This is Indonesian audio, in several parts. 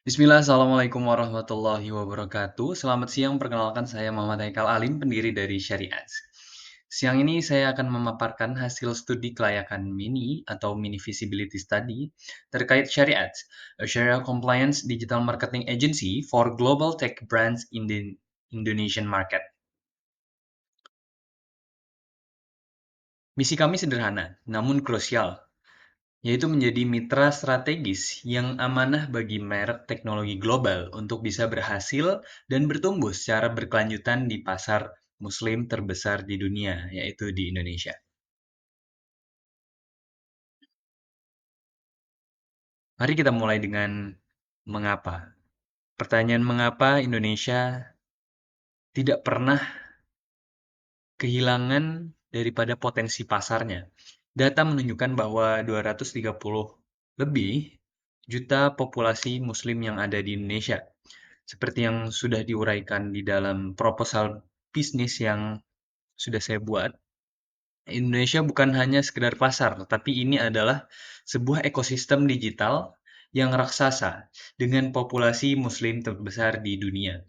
Bismillah, Assalamualaikum warahmatullahi wabarakatuh. Selamat siang, perkenalkan saya Muhammad Haikal Alim, pendiri dari Syariat. Siang ini saya akan memaparkan hasil studi kelayakan mini atau mini feasibility study terkait Syariat, a Sharia Compliance Digital Marketing Agency for Global Tech Brands in the Indonesian Market. Misi kami sederhana, namun krusial, yaitu menjadi mitra strategis yang amanah bagi merek teknologi global untuk bisa berhasil dan bertumbuh secara berkelanjutan di pasar Muslim terbesar di dunia, yaitu di Indonesia. Mari kita mulai dengan mengapa. Pertanyaan mengapa Indonesia tidak pernah kehilangan daripada potensi pasarnya. Data menunjukkan bahwa 230 lebih juta populasi Muslim yang ada di Indonesia. Seperti yang sudah diuraikan di dalam proposal bisnis yang sudah saya buat, Indonesia bukan hanya sekedar pasar, tapi ini adalah sebuah ekosistem digital yang raksasa dengan populasi Muslim terbesar di dunia.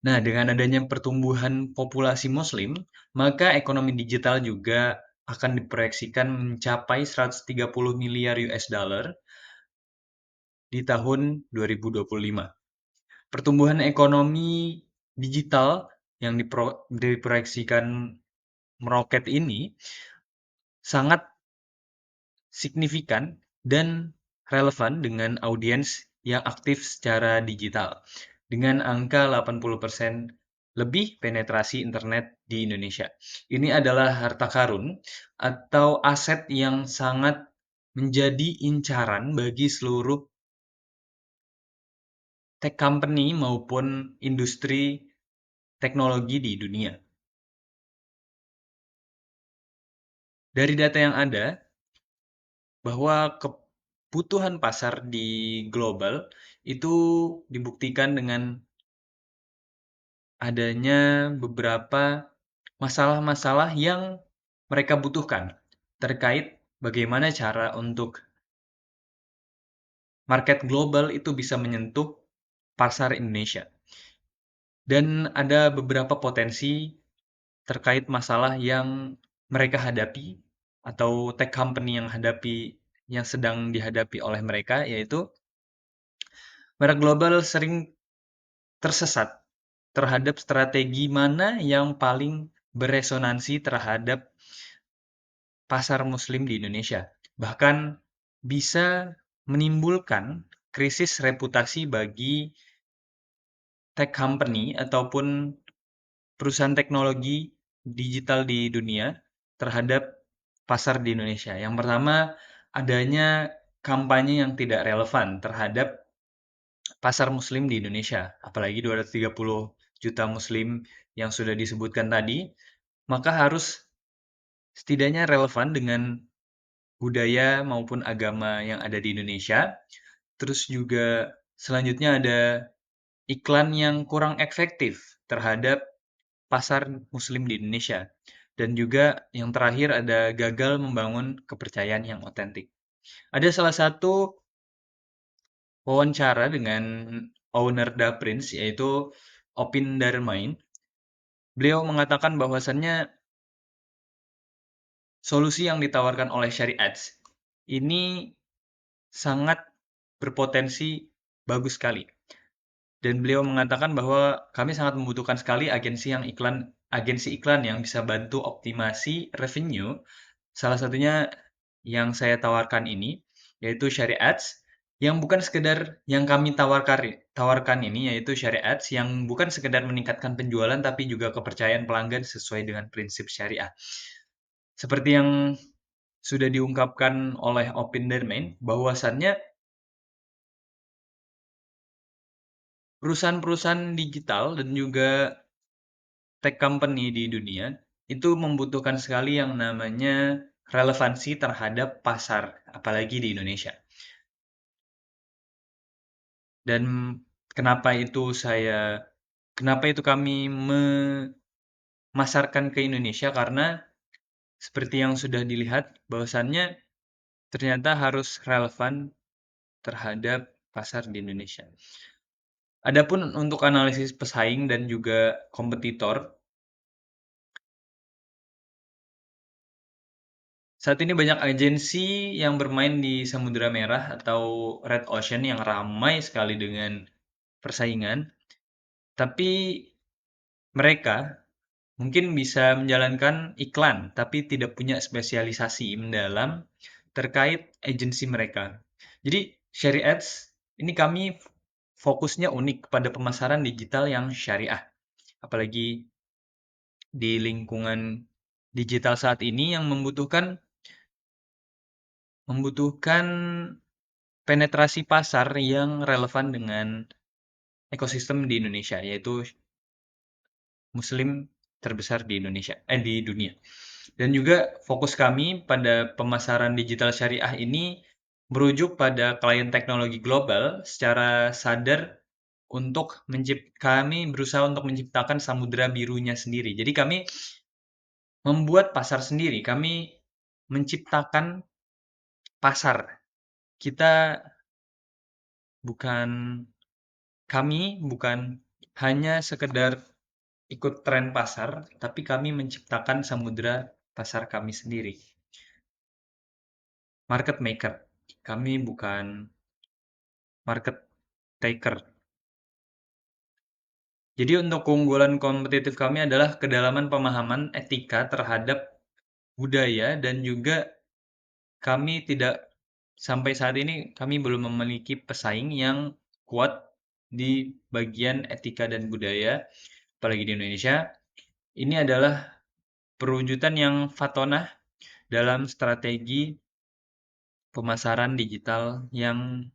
Nah, dengan adanya pertumbuhan populasi Muslim, maka ekonomi digital juga akan diproyeksikan mencapai 130 miliar US dollar di tahun 2025. Pertumbuhan ekonomi digital yang diproyeksikan meroket ini sangat signifikan dan relevan dengan audiens yang aktif secara digital, dengan angka 80% lebih penetrasi internet di Indonesia. Ini adalah harta karun atau aset yang sangat menjadi incaran bagi seluruh tech company maupun industri teknologi di dunia. Dari data yang ada, bahwa kebutuhan pasar di global itu dibuktikan dengan adanya beberapa masalah-masalah yang mereka butuhkan terkait bagaimana cara untuk market global itu bisa menyentuh pasar Indonesia. Dan ada beberapa potensi terkait masalah yang mereka hadapi atau tech company yang sedang dihadapi oleh mereka, yaitu merek global sering tersesat terhadap strategi mana yang paling beresonansi terhadap pasar Muslim di Indonesia. Bahkan bisa menimbulkan krisis reputasi bagi tech company ataupun perusahaan teknologi digital di dunia terhadap pasar di Indonesia. Yang pertama, adanya kampanye yang tidak relevan terhadap pasar Muslim di Indonesia, apalagi 230 juta Muslim yang sudah disebutkan tadi, maka harus setidaknya relevan dengan budaya maupun agama yang ada di Indonesia. Terus juga selanjutnya ada iklan yang kurang efektif terhadap pasar Muslim di Indonesia. Dan juga yang terakhir ada gagal membangun kepercayaan yang otentik. Ada salah satu wawancara dengan owner Da Prince, yaitu Opin Darmain. Beliau mengatakan bahwasannya solusi yang ditawarkan oleh Syariat ini sangat berpotensi bagus sekali. Dan beliau mengatakan bahwa kami sangat membutuhkan sekali agensi iklan yang bisa bantu optimasi revenue. Salah satunya yang saya tawarkan ini, yaitu Syariat, yang bukan sekedar yang kami tawarkan ini, yaitu Syariat yang bukan sekedar meningkatkan penjualan, tapi juga kepercayaan pelanggan sesuai dengan prinsip syariah. Seperti yang sudah diungkapkan oleh Opin Dermain, bahwasannya perusahaan-perusahaan digital dan juga tech company di dunia itu membutuhkan sekali yang namanya relevansi terhadap pasar, apalagi di Indonesia. Dan kenapa itu kami memasarkan ke Indonesia, karena seperti yang sudah dilihat bahwasannya ternyata harus relevan terhadap pasar di Indonesia. Adapun untuk analisis pesaing dan juga kompetitor, saat ini banyak agensi yang bermain di Samudra Merah atau Red Ocean yang ramai sekali dengan persaingan, tapi mereka mungkin bisa menjalankan iklan, tapi tidak punya spesialisasi mendalam terkait agensi mereka. Jadi, Share Ads ini kami fokusnya unik pada pemasaran digital yang syariah. Apalagi di lingkungan digital saat ini yang membutuhkan penetrasi pasar yang relevan dengan ekosistem di Indonesia, yaitu Muslim terbesar di Indonesia, di dunia. Dan juga fokus kami pada pemasaran digital syariah ini merujuk pada klien teknologi global secara sadar untuk kami berusaha untuk menciptakan samudera birunya sendiri. Jadi kami membuat pasar sendiri, kami menciptakan pasar. Kita bukan bukan hanya sekedar ikut tren pasar, tapi kami menciptakan samudera pasar kami sendiri. Market maker. Kami bukan market taker. Jadi untuk keunggulan kompetitif kami adalah kedalaman pemahaman etika terhadap budaya dan juga kami tidak sampai saat ini kami belum memiliki pesaing yang kuat di bagian etika dan budaya, apalagi di Indonesia. Ini adalah perwujudan yang fatonah dalam strategi pemasaran digital yang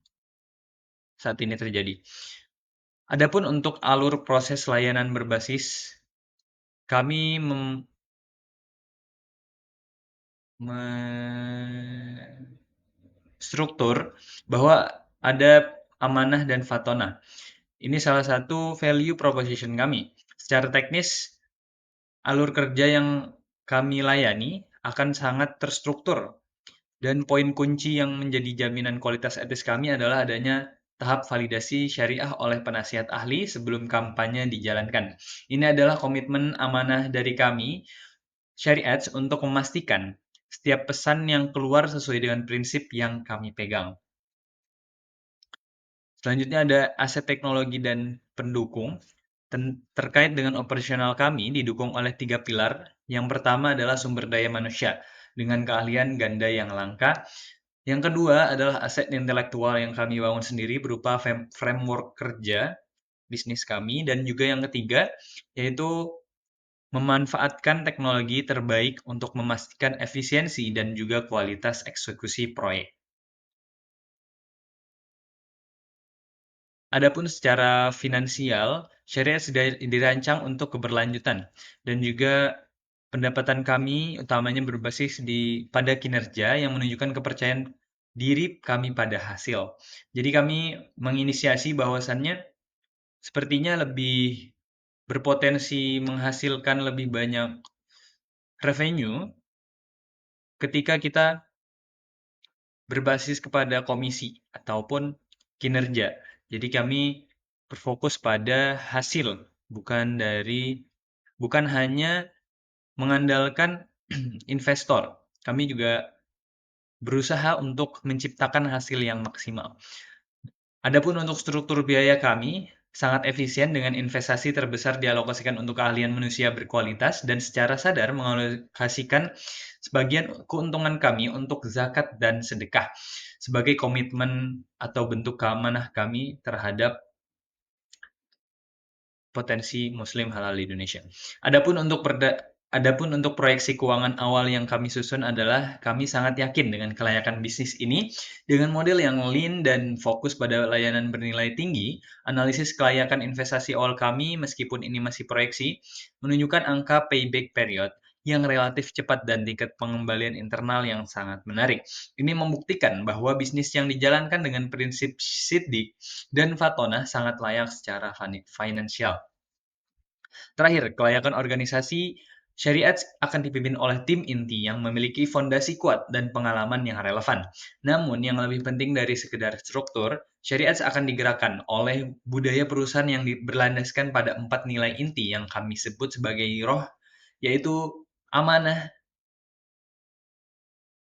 saat ini terjadi. Adapun untuk alur proses layanan berbasis, kami struktur bahwa ada amanah dan fatona. Ini salah satu value proposition kami. Secara teknis, alur kerja yang kami layani akan sangat terstruktur. Dan poin kunci yang menjadi jaminan kualitas etis kami adalah adanya tahap validasi syariah oleh penasihat ahli sebelum kampanye dijalankan. Ini adalah komitmen amanah dari kami, Syariat, untuk memastikan setiap pesan yang keluar sesuai dengan prinsip yang kami pegang. Selanjutnya ada aset teknologi dan pendukung. Terkait dengan operasional kami didukung oleh 3 pilar. Yang pertama adalah sumber daya manusia dengan keahlian ganda yang langka. Yang kedua adalah aset intelektual yang kami bangun sendiri berupa framework kerja bisnis kami. Dan juga yang ketiga yaitu memanfaatkan teknologi terbaik untuk memastikan efisiensi dan juga kualitas eksekusi proyek. Adapun secara finansial, syariah sudah dirancang untuk keberlanjutan dan juga pendapatan kami utamanya berbasis pada kinerja yang menunjukkan kepercayaan diri kami pada hasil. Jadi kami menginisiasi bahwasannya sepertinya lebih berpotensi menghasilkan lebih banyak revenue ketika kita berbasis kepada komisi ataupun kinerja. Jadi kami berfokus pada hasil, bukan hanya mengandalkan investor. Kami juga berusaha untuk menciptakan hasil yang maksimal. Adapun untuk struktur biaya kami sangat efisien dengan investasi terbesar dialokasikan untuk keahlian manusia berkualitas dan secara sadar mengalokasikan sebagian keuntungan kami untuk zakat dan sedekah sebagai komitmen atau bentuk keamanah kami terhadap potensi Muslim halal di Indonesia. Adapun untuk proyeksi keuangan awal yang kami susun adalah kami sangat yakin dengan kelayakan bisnis ini dengan model yang lean dan fokus pada layanan bernilai tinggi. Analisis kelayakan investasi awal kami meskipun ini masih proyeksi menunjukkan angka payback period yang relatif cepat dan tingkat pengembalian internal yang sangat menarik. Ini membuktikan bahwa bisnis yang dijalankan dengan prinsip Siddiq dan Fatona sangat layak secara finansial. Terakhir, kelayakan organisasi syariat akan dipimpin oleh tim inti yang memiliki fondasi kuat dan pengalaman yang relevan. Namun, yang lebih penting dari sekedar struktur, Syariat akan digerakkan oleh budaya perusahaan yang berlandaskan pada 4 nilai inti yang kami sebut sebagai roh, yaitu amanah,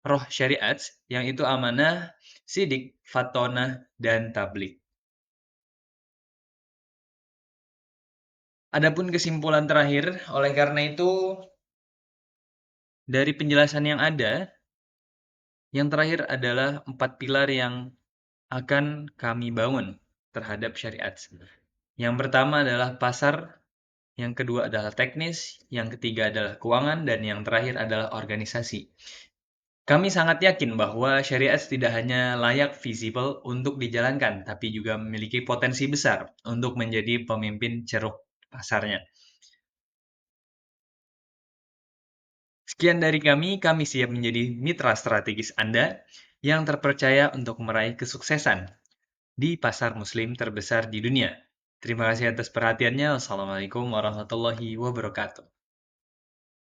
roh syariat, yang itu amanah, sidik, fatonah, dan tablik. Adapun kesimpulan terakhir, oleh karena itu, dari penjelasan yang ada, yang terakhir adalah 4 pilar yang akan kami bangun terhadap syariat. Yang pertama adalah pasar, yang kedua adalah teknis, yang ketiga adalah keuangan, dan yang terakhir adalah organisasi. Kami sangat yakin bahwa syariat tidak hanya layak visible untuk dijalankan, tapi juga memiliki potensi besar untuk menjadi pemimpin ceruk pasarnya. Sekian dari kami siap menjadi mitra strategis Anda yang terpercaya untuk meraih kesuksesan di pasar muslim terbesar di dunia. Terima kasih atas perhatiannya. Wassalamualaikum warahmatullahi wabarakatuh.